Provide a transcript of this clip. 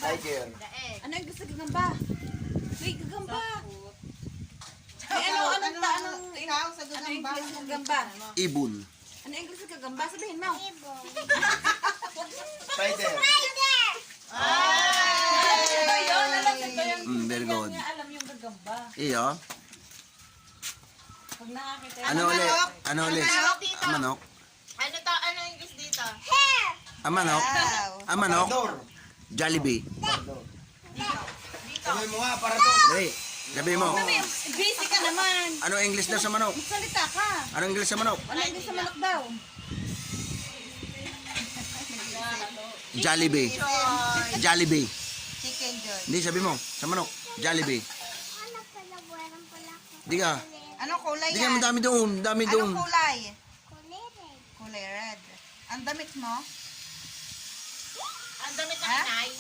Tiger. Ano yung gusto gagamba? May gagamba. Ay, anong Ikaw sa gagamba. English ng gagamba? Ibon. Ano English ng gagamba? Sabihin mo. Spider. Ito yun, alam ito yung Very good. niya alam yung gagamba. Iyo. Pag nakakita Ano ulit? Ano ulit? Manok. Ano English dito? Manok. Manok. Parador. Jollibee. Sabi mo nga, parador. Dali. Sabi mo. busy ka naman. Ano English daw sa manok? Salita ka. Ano English sa manok? Ano English sa manok daw? Jollibee. Jollibee. Chicken joy. Hindi, sabi mo. Sa manok. Jollibee. Di ka. Anong kulay Di ka, yan? madami doon. Dami doon. Anong kulay? Kulay red. Ang damit mo? Ang damit ng Ha? inay.